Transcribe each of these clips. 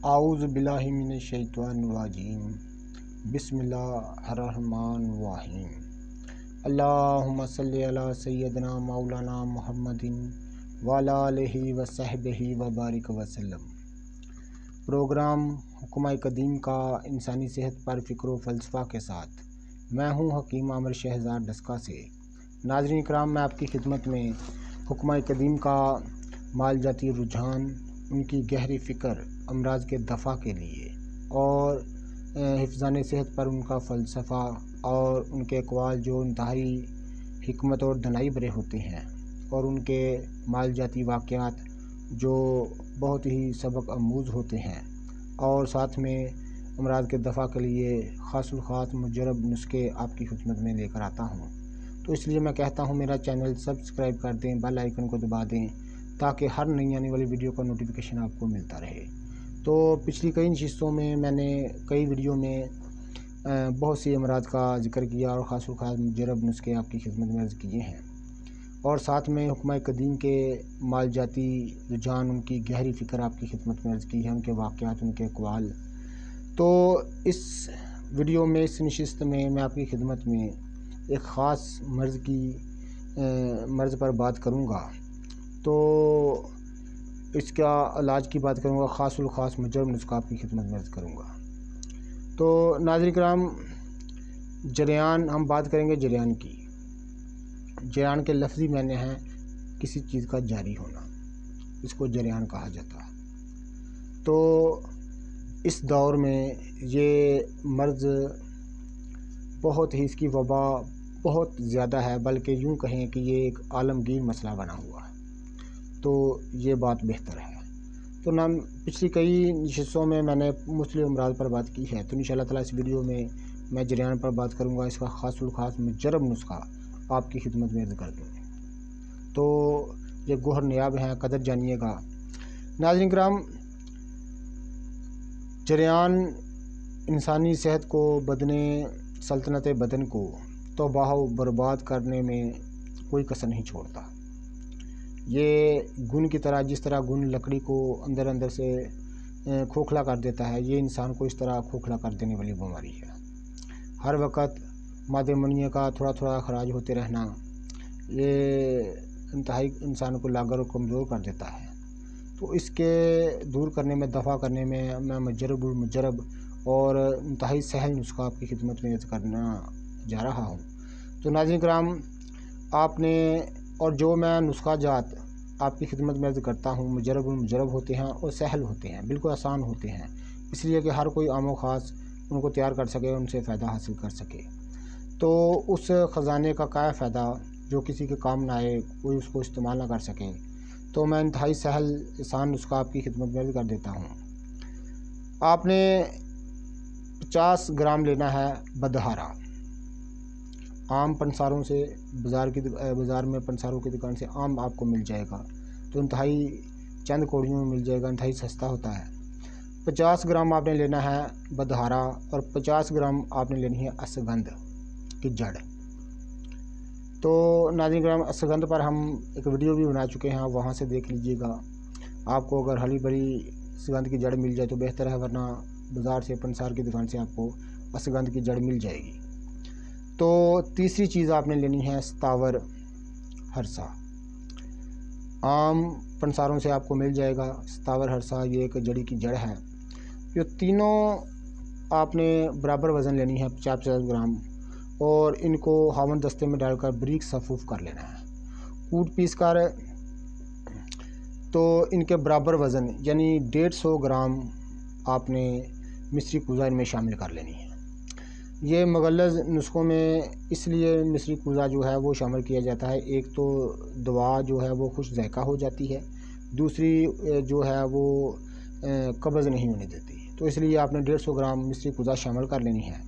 اعوذ باللہ من الشیطان الرجیم بسم اللہ الرحمن الرحیم اللہم صلی علی سیدنا مولانا محمد وعلی آلہ وصحبہ وبارک وسلم۔ پروگرام حکمہ قدیم کا انسانی صحت پر فکر و فلسفہ کے ساتھ میں ہوں حکیم عامر شہزاد ڈسکا سے۔ ناظرین کرام، میں آپ کی خدمت میں حکمہ قدیم کا مالجاتی رجحان، ان کی گہری فکر امراض کے دفع کے لیے اور حفظان صحت پر ان کا فلسفہ اور ان کے اقوال جو انتہائی حکمت اور دانائی بھرے ہوتے ہیں، اور ان کے مالجاتی واقعات جو بہت ہی سبق آموز ہوتے ہیں، اور ساتھ میں امراض کے دفع کے لیے خاص الخاص مجرب نسخے آپ کی خدمت میں لے کر آتا ہوں۔ تو اس لیے میں کہتا ہوں میرا چینل سبسکرائب کر دیں، بیل آئیکن کو دبا دیں تاکہ ہر نئی آنے والی ویڈیو کا نوٹیفیکیشن آپ کو ملتا رہے۔ تو پچھلی کئی نشستوں میں میں نے کئی ویڈیو میں بہت سی امراض کا ذکر کیا اور خاص الخاص مجرب نسخے آپ کی خدمت میں عرض کیے ہیں، اور ساتھ میں حکمہ قدیم کے مالجاتی رجحان، ان کی گہری فکر آپ کی خدمت میں عرض کی ہے، ان کے واقعات، ان کے اقوال۔ تو اس ویڈیو میں، اس نشست میں آپ کی خدمت میں ایک خاص مرض پر بات کروں گا۔ تو اس کا علاج کی بات کروں گا، خاص الخاص مجرب نسخہ آپ کی خدمت میں عرض کروں گا۔ تو ناظرین کرام، جریان، ہم بات کریں گے جریان کی۔ جریان کے لفظی معنی ہیں کسی چیز کا جاری ہونا، اس کو جریان کہا جاتا ہے۔ تو اس دور میں یہ مرض بہت ہی، اس کی وبا بہت زیادہ ہے، بلکہ یوں کہیں کہ یہ ایک عالمگیر مسئلہ بنا ہوا ہے۔ تو یہ بات بہتر ہے۔ تو پچھلی کئی نشستوں میں میں نے مختلف امراض پر بات کی ہے، تو انشاءاللہ تعالیٰ اس ویڈیو میں جریان پر بات کروں گا، اس کا خاص الخاص مجرب نسخہ آپ کی خدمت میں عرض کر دوں۔ تو یہ گوہر نیاب ہیں، قدر جانیے گا۔ ناظرین کرام، جریان انسانی صحت کو، سلطنت بدن کو تباہ و برباد کرنے میں کوئی کسر نہیں چھوڑتا۔ یہ گن کی طرح، جس طرح گن لکڑی کو اندر سے کھوکھلا کر دیتا ہے، یہ انسان کو اس طرح کھوکھلا کر دینے والی بیماری ہے۔ ہر وقت مادے منیع کا تھوڑا تھوڑا اخراج ہوتے رہنا، یہ انتہائی انسان کو لاغر اور کمزور کر دیتا ہے۔ تو اس کے دور کرنے میں، دفع کرنے میں میں مجرب اور انتہائی سہل نسخہ آپ کی خدمت میں عرض کرنا جا رہا ہوں۔ تو ناظرین کرام، آپ نے، اور جو میں نسخہ جات آپ کی خدمت میں عرض کرتا ہوں، مجرب ہوتے ہیں اور سہل ہوتے ہیں، بالکل آسان ہوتے ہیں، اس لیے کہ ہر کوئی عام و خاص ان کو تیار کر سکے، ان سے فائدہ حاصل کر سکے۔ تو اس خزانے کا کیا فائدہ جو کسی کے کام نہ آئے، کوئی اس کو استعمال نہ کر سکے؟ تو میں انتہائی سہل آسان نسخہ آپ کی خدمت میں عرض کر دیتا ہوں۔ آپ نے 50 گرام لینا ہے بدہارا۔ عام پنساروں سے، بازار میں پنساروں کی دکان سے عام آپ کو مل جائے گا، تو انتہائی چند کوڑیوں میں مل جائے گا، انتہائی سستا ہوتا ہے۔ 50 گرام آپ نے لینا ہے بدہارا، اور 50 گرام آپ نے لینی ہے اسگندھ کی جڑ۔ تو ناظرین کرام، اسگندھ پر ہم ایک ویڈیو بھی بنا چکے ہیں، وہاں سے دیکھ لیجئے گا۔ آپ کو اگر ہری بھری اسگندھ کی جڑ مل جائے تو بہتر ہے، ورنہ بازار سے، پنسار کی دکان سے آپ کو اسگندھ کی جڑ مل جائے گی۔ تو تیسری چیز آپ نے لینی ہے ستاور ہرسا۔ عام پنساروں سے آپ کو مل جائے گا ستاور ہرسا، یہ ایک جڑی کی جڑ ہے۔ یہ تینوں آپ نے برابر وزن لینی ہے، 50-50 گرام، اور ان کو ہاون دستے میں ڈال کر بریک صفوف کر لینا ہے، کوٹ پیس کر۔ تو ان کے برابر وزن یعنی 150 گرام آپ نے مصری کوزہ ان میں شامل کر لینی ہے۔ یہ مغلظ نسخوں میں اس لیے مصری کوزہ جو ہے وہ شامل کیا جاتا ہے، ایک تو دوا جو ہے وہ خوش ذائقہ ہو جاتی ہے، دوسری جو ہے وہ قبض نہیں ہونے دیتی، تو اس لیے آپ نے 150 گرام مصری کوزہ شامل کر لینی ہے۔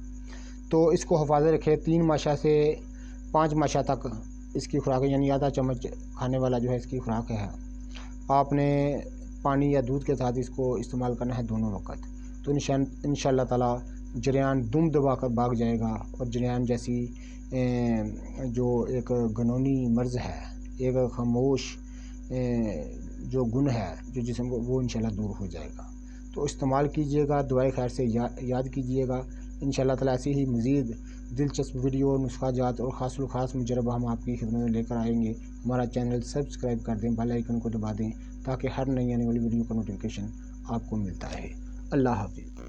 تو اس کو حفاظت رکھے 3 ماشا سے 5 ماشا تک اس کی خوراک ہے، یعنی آدھا چمچ کھانے والا جو ہے اس کی خوراک ہے۔ آپ نے پانی یا دودھ کے ساتھ اس کو استعمال کرنا ہے دونوں وقت۔ تو انشاءاللہ تعالیٰ جریان دم دبا کر بھاگ جائے گا، اور جریان جیسی جو ایک گنونی مرض ہے، ایک خاموش جو گن ہے جو جسم کو، وہ انشاءاللہ دور ہو جائے گا۔ تو استعمال کیجیے گا، دعائے خیر سے یاد کیجیے گا۔ انشاءاللہ تعالیٰ ایسی ہی مزید دلچسپ ویڈیو اور نسخہ جات اور خاص الخاص مجربہ ہم آپ کی خدمت میں لے کر آئیں گے۔ ہمارا چینل سبسکرائب کر دیں، بیل آئیکن کو دبا دیں تاکہ ہر نئی آنے والی ویڈیو کا نوٹیفیکیشن آپ کو ملتا رہے۔ اللہ حافظ۔